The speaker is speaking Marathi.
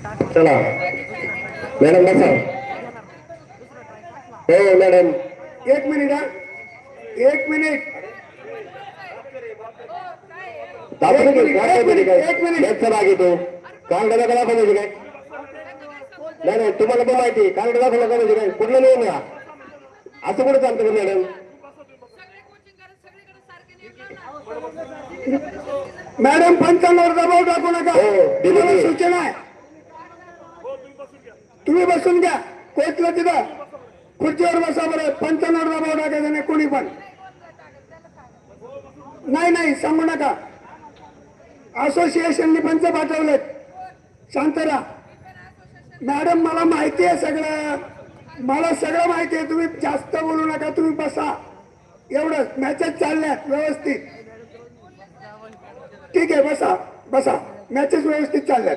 चला मॅडम बसा. हो मॅडम 1 मिनिट हा 1 मिनिट एक मिनिट भाग येतो काल डबा कला पाहिजे काय नाही नाही तुम्हाला पण माहिती काल डबा कला पाहिजे काय कुठलं नाही ना असं कुठं चालतं का मॅडम. मॅडम 95 दबाव टाकू नका. तुम्हाला सूचना आहे. तुम्ही बसून घ्या कोचला तिथं खुर्चीवर बसा बरं. 95 दबाव टाकायचा नाही कोणी पण. नाही नाही सांगू नका. असोसिएशनने पंच पाठवलेत. शांत राहा मॅडम. मला माहिती आहे सगळं. मला सगळं माहिती आहे. तुम्ही जास्त बोलू नका. तुम्ही बसा एवढंच. मॅचेस चालल्यात व्यवस्थित. ठीक आहे बसा बसा. मॅचेस व्यवस्थित चालल्यात.